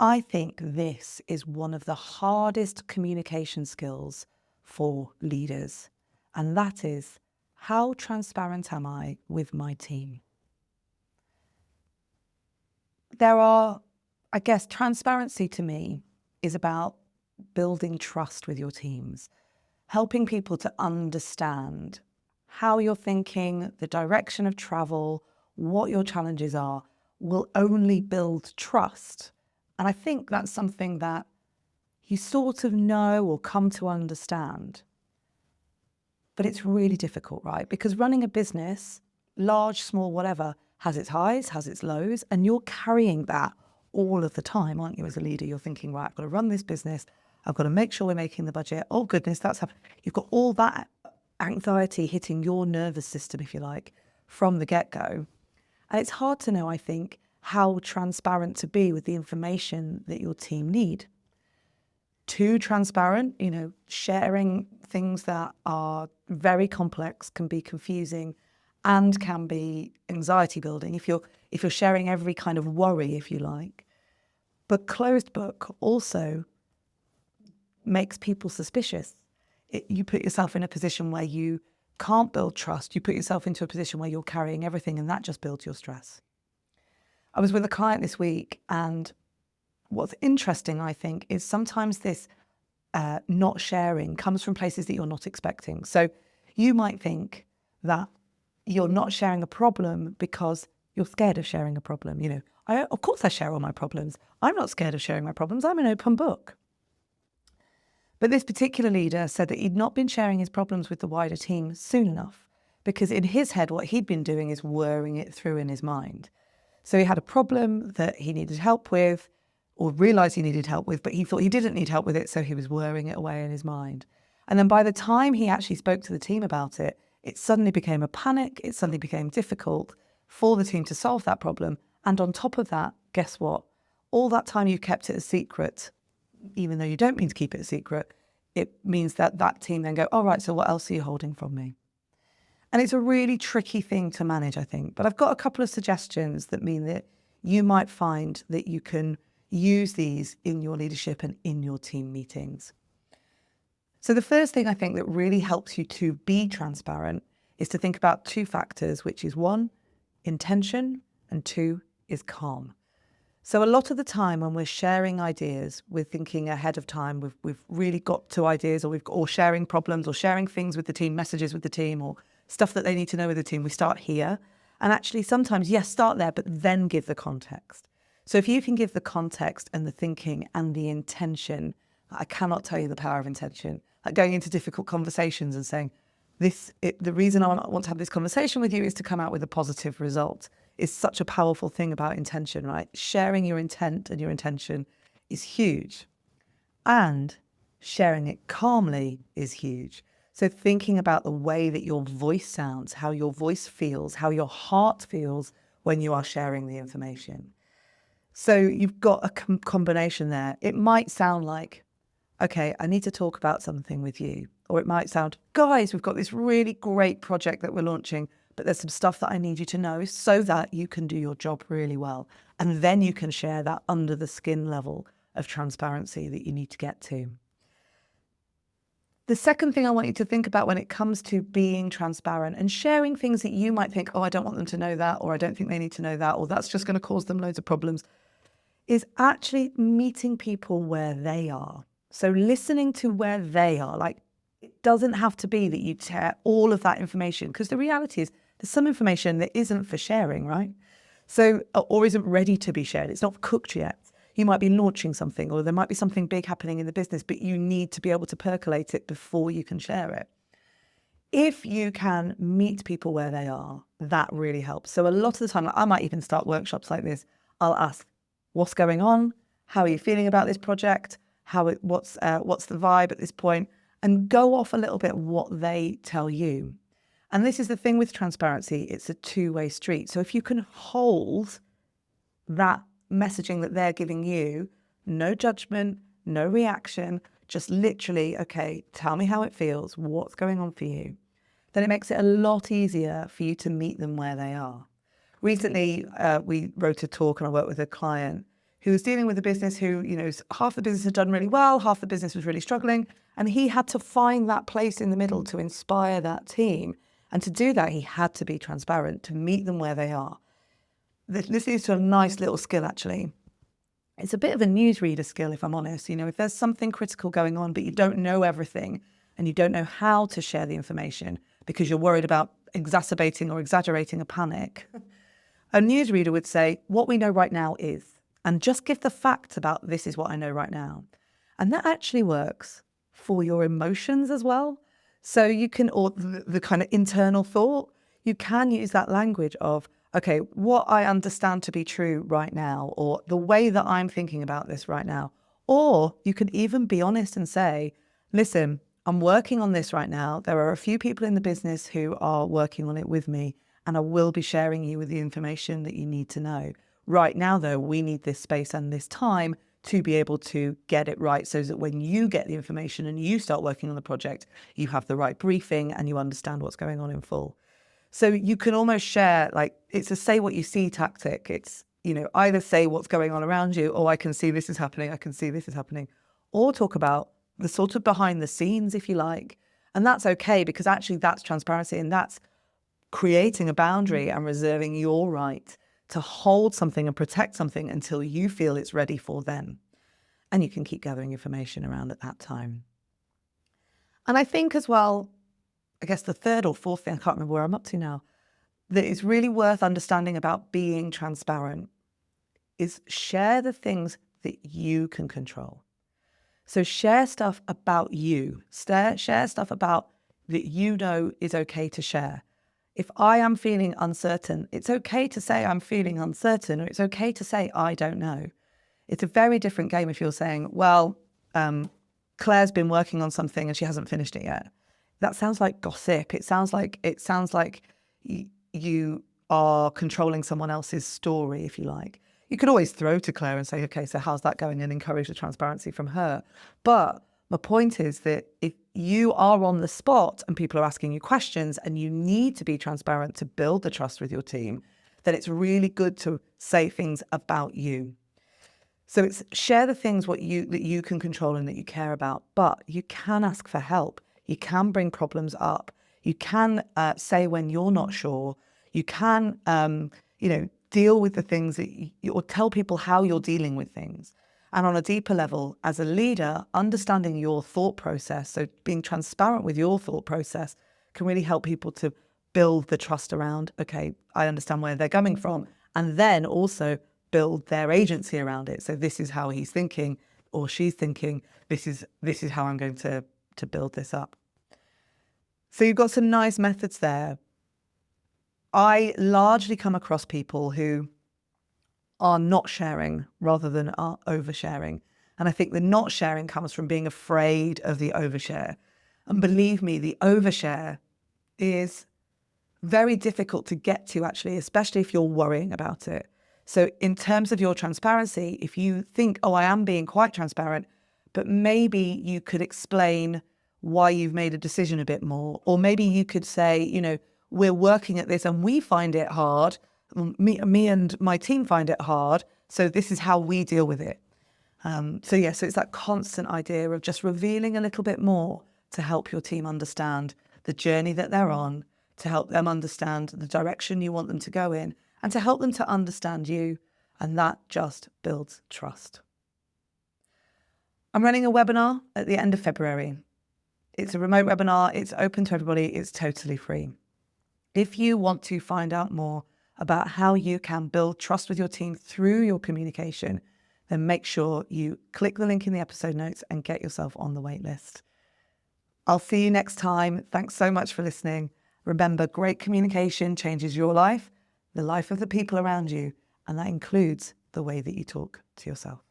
I think this is one of the hardest communication skills for leaders, and that is, how transparent am I with my team? I guess, transparency to me is about building trust with your teams, helping people to understand how you're thinking, the direction of travel, what your challenges are, will only build trust. And I think that's something that you sort of know or come to understand. But it's really difficult, right? Because running a business, large, small, whatever, has its highs, has its lows, and you're carrying that all of the time, aren't you, as a leader? You're thinking, right, I've got to run this business. I've got to make sure we're making the budget. Oh, goodness, that's happening. You've got all that anxiety hitting your nervous system, if you like, from the get-go. And it's hard to know, I think, how transparent to be with the information that your team need. Too transparent, sharing things that are very complex can be confusing and can be anxiety building if you're sharing every kind of worry, if you like. But closed book also makes people suspicious. You put yourself in a position where you can't build trust. You put yourself into a position where you're carrying everything, and that just builds your stress. I was with a client this week, and what's interesting, I think, is sometimes this not sharing comes from places that you're not expecting. So you might think that you're not sharing a problem because you're scared of sharing a problem. Of course I share all my problems. I'm not scared of sharing my problems. I'm an open book. But this particular leader said that he'd not been sharing his problems with the wider team soon enough, because in his head, what he'd been doing is whirring it through in his mind. So he had a problem that he needed help with, or realised he needed help with, but he thought he didn't need help with it, so he was whirring it away in his mind. And then by the time he actually spoke to the team about it, it suddenly became a panic, it suddenly became difficult for the team to solve that problem. And on top of that, guess what? All that time you kept it a secret, even though you don't mean to keep it a secret, it means that that team then go, all right, so what else are you holding from me? And it's a really tricky thing to manage, I think. But I've got a couple of suggestions that mean that you might find that you can use these in your leadership and in your team meetings. So the first thing I think that really helps you to be transparent is to think about two factors, which is one, intention, and two is calm. So a lot of the time when we're sharing ideas, we're thinking ahead of time, we've really got to ideas, or sharing problems, or sharing things with the team, messages with the team, or stuff that they need to know with the team. We start here. And actually sometimes, yes, start there, but then give the context. So if you can give the context and the thinking and the intention, I cannot tell you the power of intention. Like going into difficult conversations and saying, the reason I want to have this conversation with you is to come out with a positive result, is such a powerful thing about intention, right? Sharing your intent and your intention is huge. And sharing it calmly is huge. So thinking about the way that your voice sounds, how your voice feels, how your heart feels when you are sharing the information. So you've got a combination there. It might sound like, okay, I need to talk about something with you. Or it might sound, guys, we've got this really great project that we're launching, but there's some stuff that I need you to know so that you can do your job really well. And then you can share that under the skin level of transparency that you need to get to. The second thing I want you to think about when it comes to being transparent and sharing things that you might think, oh, I don't want them to know that, or I don't think they need to know that, or that's just going to cause them loads of problems, is actually meeting people where they are. So listening to where they are. Like, it doesn't have to be that you tear all of that information, because the reality is there's some information that isn't for sharing, right? So, or isn't ready to be shared. It's not cooked yet. You might be launching something, or there might be something big happening in the business, but you need to be able to percolate it before you can share it. If you can meet people where they are, that really helps. So a lot of the time, I might even start workshops like this. I'll ask, what's going on? How are you feeling about this project? What's the vibe at this point? And go off a little bit what they tell you. And this is the thing with transparency. It's a two-way street. So if you can hold that messaging that they're giving you, no judgment, no reaction, just literally, okay, tell me how it feels, what's going on for you, then it makes it a lot easier for you to meet them where they are. Recently, we wrote a talk and I worked with a client who was dealing with a business who, half the business had done really well, half the business was really struggling. And he had to find that place in the middle to inspire that team. And to do that, he had to be transparent, to meet them where they are. This is a nice little skill, actually. It's a bit of a newsreader skill, if I'm honest. If there's something critical going on, but you don't know everything and you don't know how to share the information because you're worried about exacerbating or exaggerating a panic, a newsreader would say, what we know right now is, and just give the facts about this is what I know right now. And that actually works for your emotions as well. So you can, or the kind of internal thought, you can use that language of, okay, what I understand to be true right now, or the way that I'm thinking about this right now. Or you can even be honest and say, listen, I'm working on this right now. There are a few people in the business who are working on it with me, and I will be sharing you with the information that you need to know. Right now, though, we need this space and this time to be able to get it right so that when you get the information and you start working on the project, you have the right briefing and you understand what's going on in full. So you can almost share, like, it's a say what you see tactic. It's, either say what's going on around you, or I can see this is happening, I can see this is happening, or talk about the sort of behind the scenes, if you like. And that's okay, because actually that's transparency, and that's creating a boundary and reserving your right to hold something and protect something until you feel it's ready for them. And you can keep gathering information around at that time. And I think as well, I guess the third or fourth thing, I can't remember where I'm up to now, that is really worth understanding about being transparent is share the things that you can control. So share stuff about you, share stuff about that is okay to share. If I am feeling uncertain, it's okay to say I'm feeling uncertain, or it's okay to say I don't know. It's a very different game if you're saying, well, Claire's been working on something and she hasn't finished it yet. That sounds like gossip. It sounds like you are controlling someone else's story, if you like. You could always throw to Claire and say, okay, so how's that going, and encourage the transparency from her. But my point is that if you are on the spot and people are asking you questions and you need to be transparent to build the trust with your team, then it's really good to say things about you. So it's share the things that you can control and that you care about, but you can ask for help. You can bring problems up. You can say when you're not sure. You can, deal with the things or tell people how you're dealing with things. And on a deeper level, as a leader, understanding your thought process, so being transparent with your thought process, can really help people to build the trust around, okay, I understand where they're coming from. And then also build their agency around it. So this is how he's thinking or she's thinking. This is how I'm going to build this up. So you've got some nice methods there. I largely come across people who are not sharing rather than are oversharing. And I think the not sharing comes from being afraid of the overshare. And believe me, the overshare is very difficult to get to, actually, especially if you're worrying about it. So in terms of your transparency, if you think, oh, I am being quite transparent, but maybe you could explain why you've made a decision a bit more. Or maybe you could say, we're working at this and we find it hard. Me and my team find it hard. So this is how we deal with it. So it's that constant idea of just revealing a little bit more to help your team understand the journey that they're on, to help them understand the direction you want them to go in, and to help them to understand you. And that just builds trust. I'm running a webinar at the end of February. It's a remote webinar. It's open to everybody. It's totally free. If you want to find out more about how you can build trust with your team through your communication, then make sure you click the link in the episode notes and get yourself on the wait list. I'll see you next time. Thanks so much for listening. Remember, great communication changes your life, the life of the people around you, and that includes the way that you talk to yourself.